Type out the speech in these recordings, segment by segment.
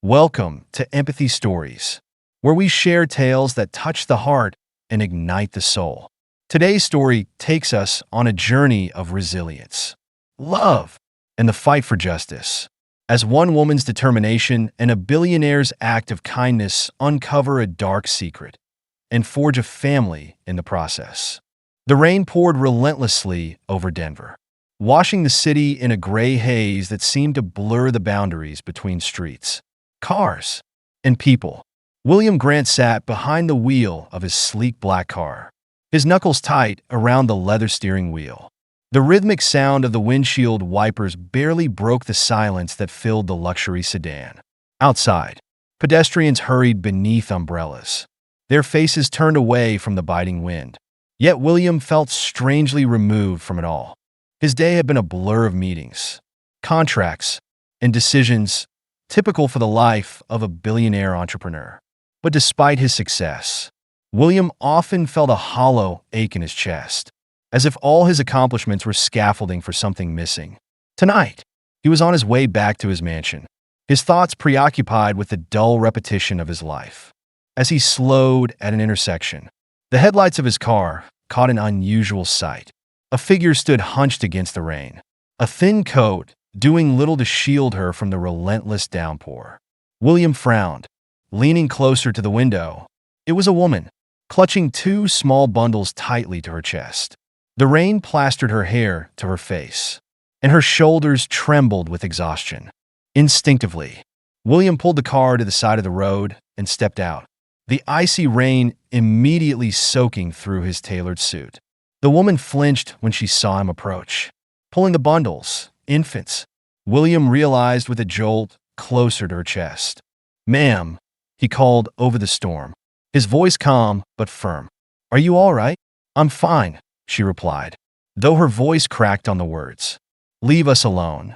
Welcome to Empathy Stories, where we share tales that touch the heart and ignite the soul. Today's story takes us on a journey of resilience, love, and the fight for justice. As one woman's determination and a billionaire's act of kindness uncover a dark secret and forge a family in the process. The rain poured relentlessly over Denver, washing the city in a gray haze that seemed to blur the boundaries between streets, cars, and people. William Grant sat behind the wheel of his sleek black car, his knuckles tight around the leather steering wheel. The rhythmic sound of the windshield wipers barely broke the silence that filled the luxury sedan. Outside, pedestrians hurried beneath umbrellas, their faces turned away from the biting wind. Yet William felt strangely removed from it all. His day had been a blur of meetings, contracts, and decisions typical for the life of a billionaire entrepreneur. But despite his success, William often felt a hollow ache in his chest, as if all his accomplishments were scaffolding for something missing. Tonight, he was on his way back to his mansion, his thoughts preoccupied with the dull repetition of his life. As he slowed at an intersection, the headlights of his car caught an unusual sight. A figure stood hunched against the rain, a thin coat doing little to shield her from the relentless downpour. William frowned, leaning closer to the window. It was a woman, clutching two small bundles tightly to her chest. The rain plastered her hair to her face, and her shoulders trembled with exhaustion. Instinctively, William pulled the car to the side of the road and stepped out, the icy rain immediately soaking through his tailored suit. The woman flinched when she saw him approach, pulling the bundles, infants. William realized with a jolt closer to her chest. "Ma'am," he called over the storm, his voice calm but firm. "Are you all right?" "I'm fine," she replied, though her voice cracked on the words. "Leave us alone."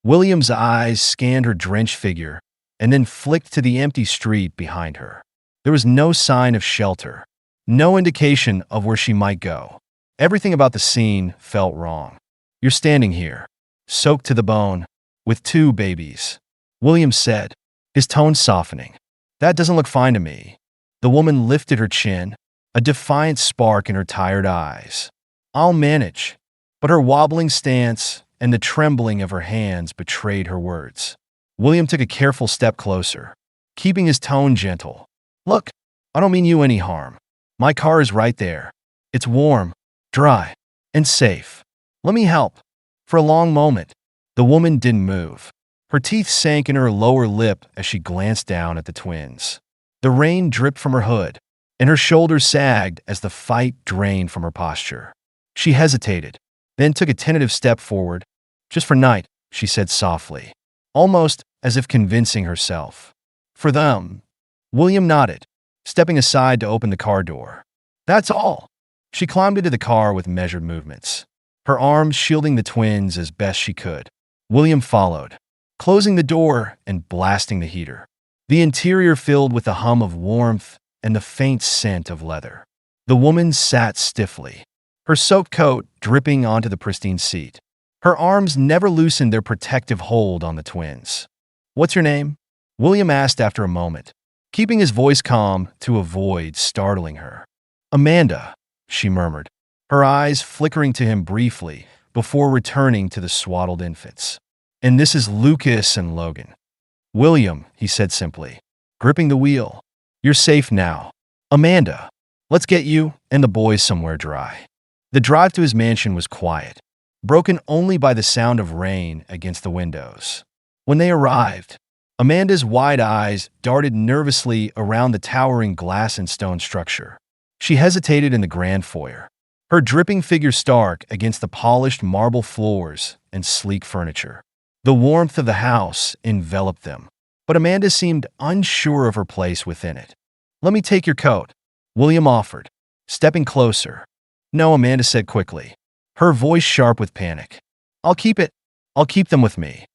William's eyes scanned her drenched figure and then flicked to the empty street behind her. There was no sign of shelter, no indication of where she might go. Everything about the scene felt wrong. "You're standing here, soaked to the bone, with two babies," William said, his tone softening. "That doesn't look fine to me." The woman lifted her chin, a defiant spark in her tired eyes. "I'll manage." But her wobbling stance and the trembling of her hands betrayed her words. William took a careful step closer, keeping his tone gentle. "Look, I don't mean you any harm. My car is right there. It's warm, dry, and safe. Let me help." For a long moment, the woman didn't move. Her teeth sank in her lower lip as she glanced down at the twins. The rain dripped from her hood, and her shoulders sagged as the fight drained from her posture. She hesitated, then took a tentative step forward. "Just for night," she said softly, almost as if convincing herself. "For them." William nodded, stepping aside to open the car door. "That's all." She climbed into the car with measured movements, her arms shielding the twins as best she could. William followed, closing the door and blasting the heater, the interior filled with the hum of warmth and the faint scent of leather. The woman sat stiffly, her soaked coat dripping onto the pristine seat. Her arms never loosened their protective hold on the twins. "What's your name?" William asked after a moment, keeping his voice calm to avoid startling her. "Amanda," she murmured, her eyes flickering to him briefly before returning to the swaddled infants. "And this is Lucas and Logan." "William," he said simply, gripping the wheel. "You're safe now. Amanda, let's get you and the boys somewhere dry." The drive to his mansion was quiet, broken only by the sound of rain against the windows. When they arrived, Amanda's wide eyes darted nervously around the towering glass and stone structure. She hesitated in the grand foyer, her dripping figure stark against the polished marble floors and sleek furniture. The warmth of the house enveloped them, but Amanda seemed unsure of her place within it. "Let me take your coat," William offered, stepping closer. "No," Amanda said quickly, her voice sharp with panic. "I'll keep it. I'll keep them with me."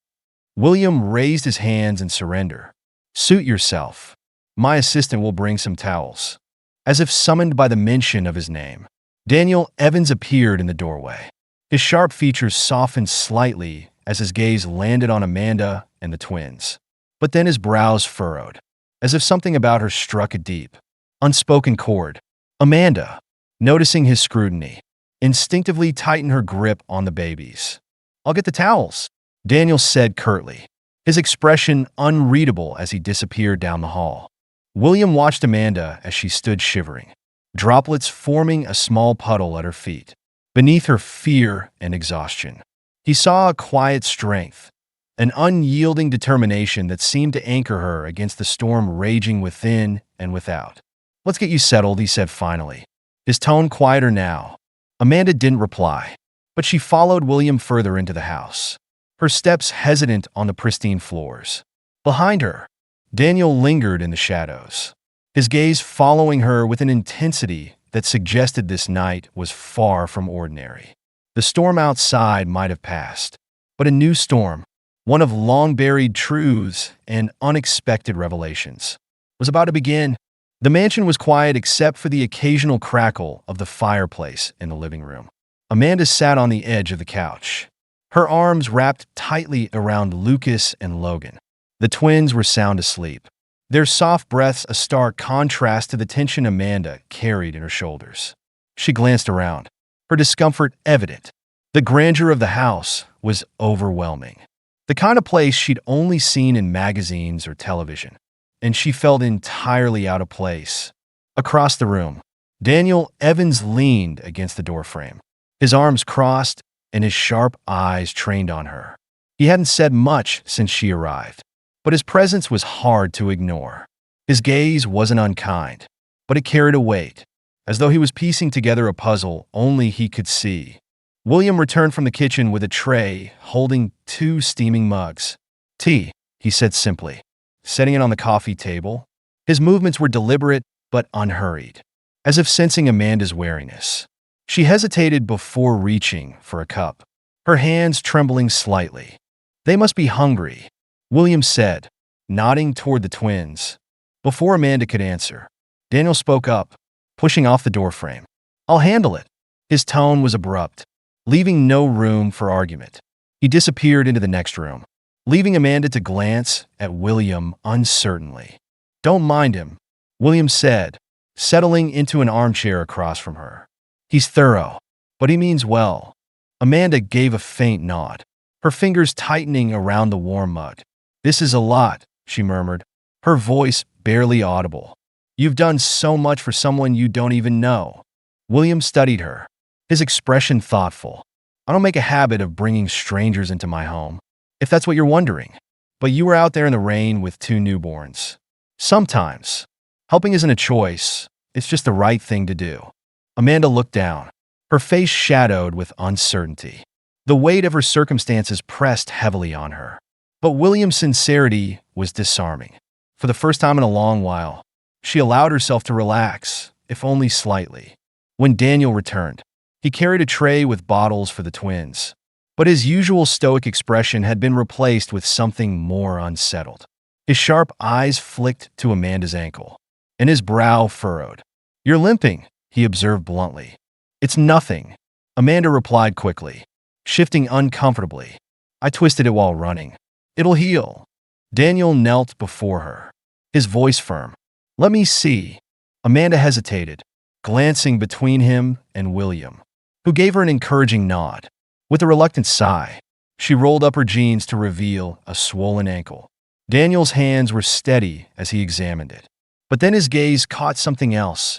William raised his hands in surrender. "Suit yourself. My assistant will bring some towels." As if summoned by the mention of his name, Daniel Evans appeared in the doorway. His sharp features softened slightly as his gaze landed on Amanda and the twins. But then his brows furrowed, as if something about her struck a deep, unspoken chord. Amanda, noticing his scrutiny, instinctively tightened her grip on the babies. "I'll get the towels," Daniel said curtly, his expression unreadable as he disappeared down the hall. William watched Amanda as she stood shivering, droplets forming a small puddle at her feet. Beneath her fear and exhaustion, he saw a quiet strength, an unyielding determination that seemed to anchor her against the storm raging within and without. "Let's get you settled," he said finally, his tone quieter now. Amanda didn't reply, but she followed William further into the house, her steps hesitant on the pristine floors. Behind her, Daniel lingered in the shadows, his gaze following her with an intensity that suggested this night was far from ordinary. The storm outside might have passed, but a new storm, one of long-buried truths and unexpected revelations, was about to begin. The mansion was quiet except for the occasional crackle of the fireplace in the living room. Amanda sat on the edge of the couch, her arms wrapped tightly around Lucas and Logan. The twins were sound asleep, their soft breaths a stark contrast to the tension Amanda carried in her shoulders. She glanced around, her discomfort evident. The grandeur of the house was overwhelming, the kind of place she'd only seen in magazines or television, and she felt entirely out of place. Across the room, Daniel Evans leaned against the doorframe, his arms crossed and his sharp eyes trained on her. He hadn't said much since she arrived, but his presence was hard to ignore. His gaze wasn't unkind, but it carried a weight, as though he was piecing together a puzzle only he could see. William returned from the kitchen with a tray holding 2 steaming mugs. "Tea," he said simply, setting it on the coffee table. His movements were deliberate but unhurried, as if sensing Amanda's wariness. She hesitated before reaching for a cup, her hands trembling slightly. "They must be hungry," William said, nodding toward the twins. Before Amanda could answer, Daniel spoke up, pushing off the doorframe. "I'll handle it." His tone was abrupt, leaving no room for argument. He disappeared into the next room, leaving Amanda to glance at William uncertainly. "Don't mind him," William said, settling into an armchair across from her. "He's thorough, but he means well." Amanda gave a faint nod, her fingers tightening around the warm mug. "This is a lot," she murmured, her voice barely audible. "You've done so much for someone you don't even know." William studied her, his expression thoughtful. "I don't make a habit of bringing strangers into my home, if that's what you're wondering. But you were out there in the rain with 2 newborns. Sometimes, helping isn't a choice, it's just the right thing to do." Amanda looked down, her face shadowed with uncertainty. The weight of her circumstances pressed heavily on her. But William's sincerity was disarming. For the first time in a long while, she allowed herself to relax, if only slightly. When Daniel returned, he carried a tray with bottles for the twins, but his usual stoic expression had been replaced with something more unsettled. His sharp eyes flicked to Amanda's ankle, and his brow furrowed. "You're limping," he observed bluntly. "It's nothing," Amanda replied quickly, shifting uncomfortably. "I twisted it while running. It'll heal." Daniel knelt before her, his voice firm. "Let me see." Amanda hesitated, glancing between him and William, who gave her an encouraging nod. With a reluctant sigh, she rolled up her jeans to reveal a swollen ankle. Daniel's hands were steady as he examined it, but then his gaze caught something else,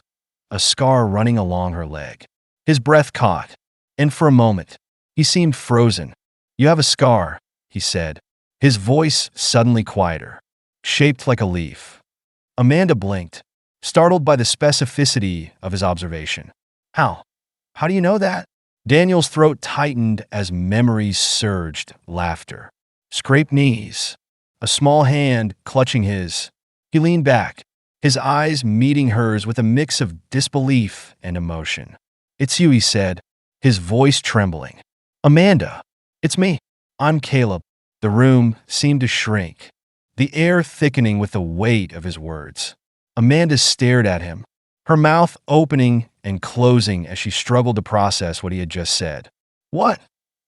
a scar running along her leg. His breath caught, and for a moment, he seemed frozen. "You have a scar," he said, his voice suddenly quieter, shaped like a leaf. Amanda blinked, startled by the specificity of his observation. How? How do you know that?" Daniel's throat tightened as memories surged, laughter. Scraped knees, a small hand clutching his. He leaned back, his eyes meeting hers with a mix of disbelief and emotion. "It's you," he said, his voice trembling. "Amanda, it's me. I'm Caleb." The room seemed to shrink, the air thickening with the weight of his words. Amanda stared at him, her mouth opening and closing as she struggled to process what he had just said. "What?"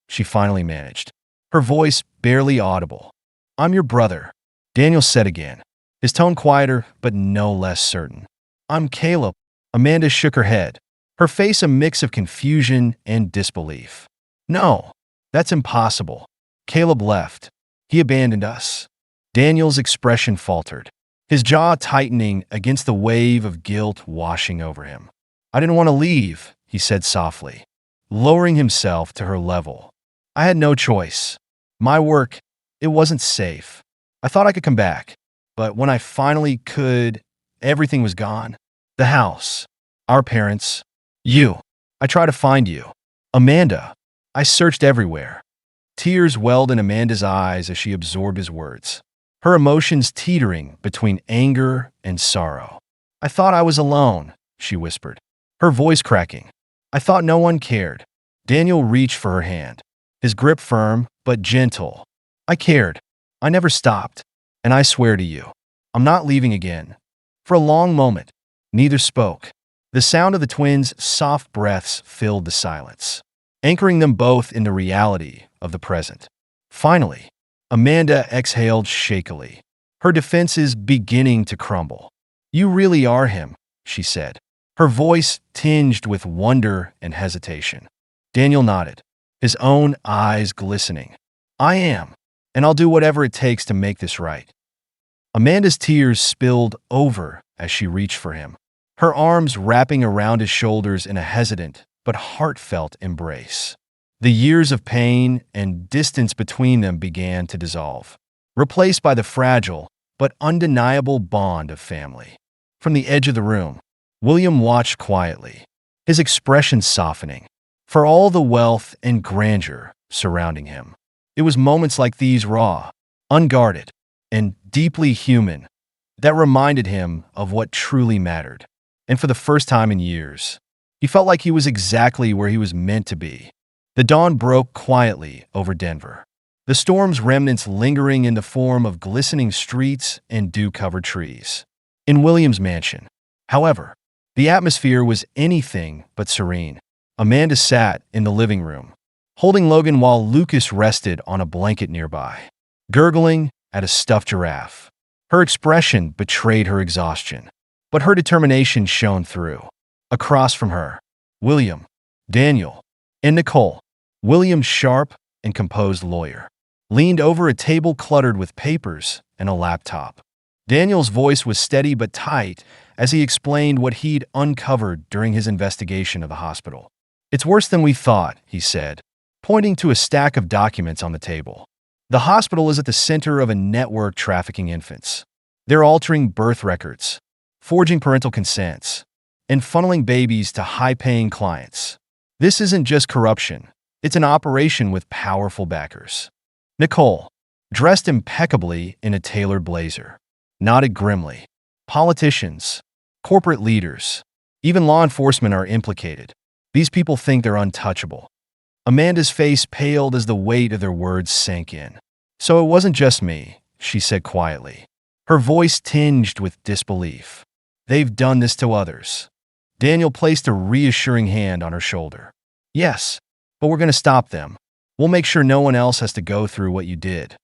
she finally managed, her voice barely audible. "I'm your brother." Daniel said again, his tone quieter but no less certain. I'm Caleb. Amanda shook her head, her face a mix of confusion and disbelief. No, that's impossible. Caleb left. He abandoned us. Daniel's expression faltered, his jaw tightening against the wave of guilt washing over him. I didn't want to leave, he said softly, lowering himself to her level. I had no choice. My work, it wasn't safe. I thought I could come back, but when I finally could, everything was gone. The house, our parents, you. I tried to find you. Amanda. I searched everywhere. Tears welled in Amanda's eyes as she absorbed his words, her emotions teetering between anger and sorrow. I thought I was alone, she whispered, her voice cracking. I thought no one cared. Daniel reached for her hand, his grip firm but gentle. I cared. I never stopped. And I swear to you, I'm not leaving again. For a long moment, neither spoke. The sound of the twins' soft breaths filled the silence, anchoring them both in the reality of the present. Finally, Amanda exhaled shakily, her defenses beginning to crumble. You really are him, she said, her voice tinged with wonder and hesitation. Daniel nodded, his own eyes glistening. I am, and I'll do whatever it takes to make this right. Amanda's tears spilled over as she reached for him, her arms wrapping around his shoulders in a hesitant but heartfelt embrace. The years of pain and distance between them began to dissolve, replaced by the fragile but undeniable bond of family. From the edge of the room, William watched quietly, his expression softening, for all the wealth and grandeur surrounding him. It was moments like these, raw, unguarded, and deeply human, that reminded him of what truly mattered. And for the first time in years, he felt like he was exactly where he was meant to be. The dawn broke quietly over Denver, the storm's remnants lingering in the form of glistening streets and dew-covered trees. In William's mansion, however, the atmosphere was anything but serene. Amanda sat in the living room, holding Logan while Lucas rested on a blanket nearby, gurgling at a stuffed giraffe. Her expression betrayed her exhaustion, but her determination shone through. Across from her, William, Daniel, and Nicole. William's sharp and composed lawyer leaned over a table cluttered with papers and a laptop. Daniel's voice was steady but tight as he explained what he'd uncovered during his investigation of the hospital. It's worse than we thought, he said, pointing to a stack of documents on the table. The hospital is at the center of a network trafficking infants. They're altering birth records, forging parental consents, and funneling babies to high-paying clients. This isn't just corruption. It's an operation with powerful backers. Nicole, dressed impeccably in a tailored blazer, nodded grimly. Politicians, corporate leaders, even law enforcement are implicated. These people think they're untouchable. Amanda's face paled as the weight of their words sank in. So it wasn't just me, she said quietly, her voice tinged with disbelief. They've done this to others. Daniel placed a reassuring hand on her shoulder. Yes, but we're going to stop them. We'll make sure no one else has to go through what you did.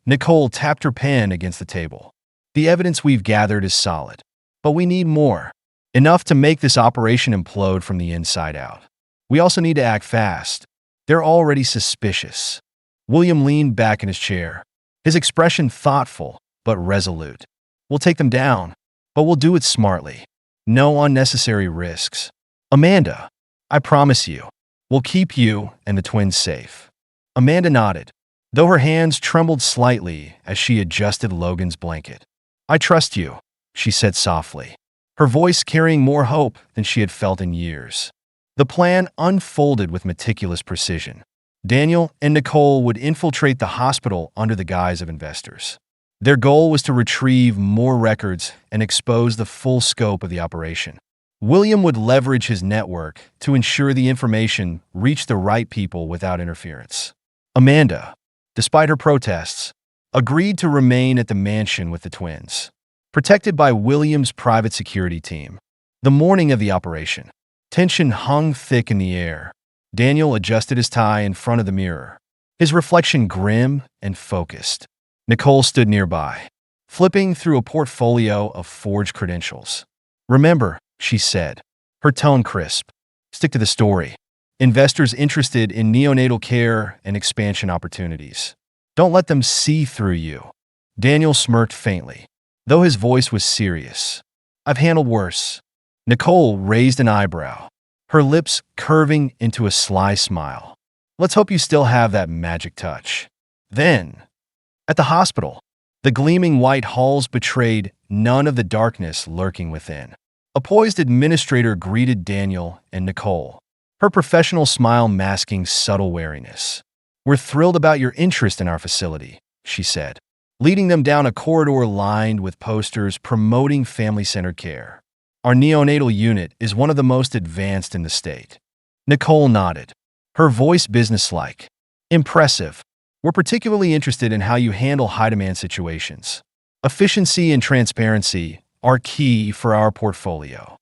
Nicole tapped her pen against the table. The evidence we've gathered is solid, but we need more. Enough to make this operation implode from the inside out. We also need to act fast. They're already suspicious. William leaned back in his chair, his expression thoughtful but resolute. We'll take them down, but we'll do it smartly. No unnecessary risks. Amanda, I promise you, we'll keep you and the twins safe. Amanda nodded, though her hands trembled slightly as she adjusted Logan's blanket. I trust you, she said softly, her voice carrying more hope than she had felt in years. The plan unfolded with meticulous precision. Daniel and Nicole would infiltrate the hospital under the guise of investors. Their goal was to retrieve more records and expose the full scope of the operation. William would leverage his network to ensure the information reached the right people without interference. Amanda, despite her protests, agreed to remain at the mansion with the twins, protected by William's private security team. The morning of the operation, tension hung thick in the air. Daniel adjusted his tie in front of the mirror, his reflection grim and focused. Nicole stood nearby, flipping through a portfolio of forged credentials. "Remember," she said, her tone crisp, "stick to the story. Investors interested in neonatal care and expansion opportunities. Don't let them see through you." Daniel smirked faintly, though his voice was serious. "I've handled worse." Nicole raised an eyebrow, her lips curving into a sly smile. "Let's hope you still have that magic touch." Then, at the hospital, the gleaming white halls betrayed none of the darkness lurking within. A poised administrator greeted Daniel and Nicole, her professional smile masking subtle wariness. "We're thrilled about your interest in our facility," she said, leading them down a corridor lined with posters promoting family-centered care. "Our neonatal unit is one of the most advanced in the state." Nicole nodded, her voice businesslike. "Impressive. We're particularly interested in how you handle high-demand situations. Efficiency and transparency are key for our portfolio."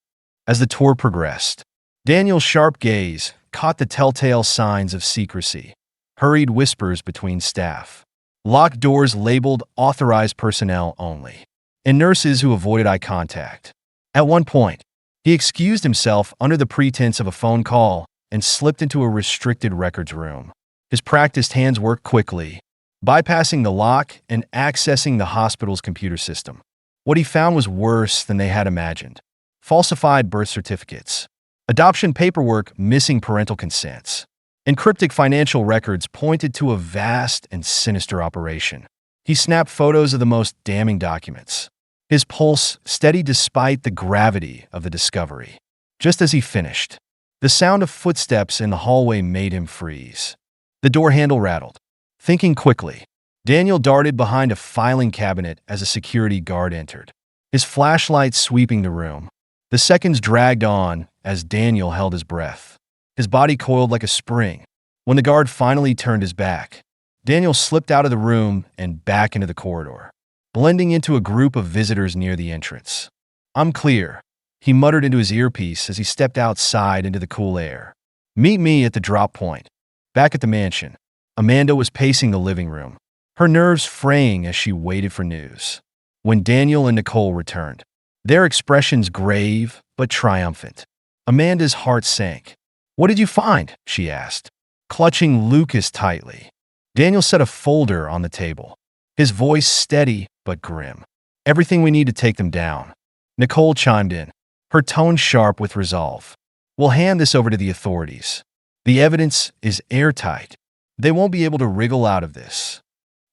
As the tour progressed, Daniel's sharp gaze caught the telltale signs of secrecy: hurried whispers between staff, locked doors labeled authorized personnel only, and nurses who avoided eye contact. At one point, he excused himself under the pretense of a phone call and slipped into a restricted records room. His practiced hands worked quickly, bypassing the lock and accessing the hospital's computer system. What he found was worse than they had imagined: falsified birth certificates, adoption paperwork missing parental consents, and cryptic financial records pointed to a vast and sinister operation. He snapped photos of the most damning documents, his pulse steady despite the gravity of the discovery. Just as he finished, the sound of footsteps in the hallway made him freeze. The door handle rattled. Thinking quickly, Daniel darted behind a filing cabinet as a security guard entered, his flashlight sweeping the room. The seconds dragged on as Daniel held his breath, his body coiled like a spring. When the guard finally turned his back, Daniel slipped out of the room and back into the corridor, blending into a group of visitors near the entrance. "I'm clear," he muttered into his earpiece as he stepped outside into the cool air. "Meet me at the drop point." Back at the mansion, Amanda was pacing the living room, her nerves fraying as she waited for news. When Daniel and Nicole returned, their expressions grave but triumphant. Amanda's heart sank. "What did you find?" she asked, clutching Lucas tightly. Daniel set a folder on the table, his voice steady but grim. "Everything we need to take them down." Nicole chimed in, her tone sharp with resolve. "We'll hand this over to the authorities. The evidence is airtight. They won't be able to wriggle out of this."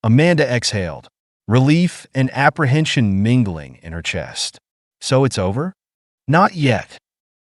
Amanda exhaled, relief and apprehension mingling in her chest. "So it's over?" "Not yet,"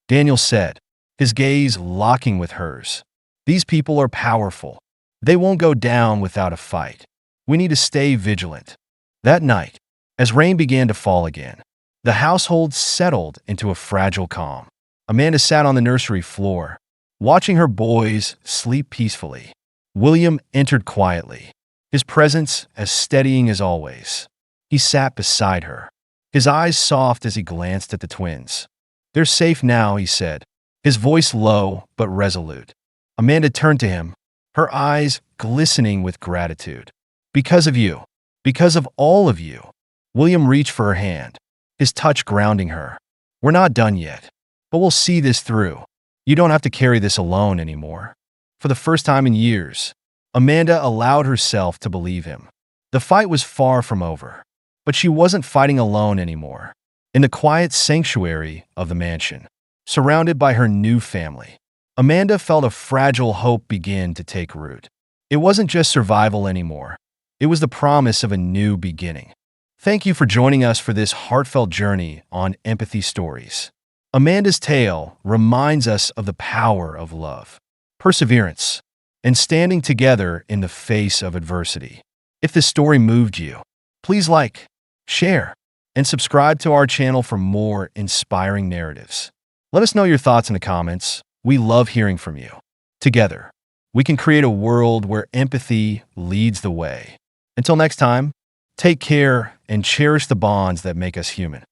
Daniel said, his gaze locking with hers. "These people are powerful. They won't go down without a fight. We need to stay vigilant." That night, as rain began to fall again, the household settled into a fragile calm. Amanda sat on the nursery floor, watching her boys sleep peacefully. William entered quietly, his presence as steadying as always. He sat beside her, his eyes soft as he glanced at the twins. "They're safe now," he said, his voice low but resolute. Amanda turned to him, her eyes glistening with gratitude. "Because of you. Because of all of you." William reached for her hand, his touch grounding her. "We're not done yet, but we'll see this through. You don't have to carry this alone anymore." For the first time in years, Amanda allowed herself to believe him. The fight was far from over, but she wasn't fighting alone anymore. In the quiet sanctuary of the mansion, surrounded by her new family, Amanda felt a fragile hope begin to take root. It wasn't just survival anymore. It was the promise of a new beginning. Thank you for joining us for this heartfelt journey on Empathy Stories. Amanda's tale reminds us of the power of love, perseverance, and standing together in the face of adversity. If this story moved you, please like, share, and subscribe to our channel for more inspiring narratives. Let us know your thoughts in the comments. We love hearing from you. Together, we can create a world where empathy leads the way. Until next time, take care and cherish the bonds that make us human.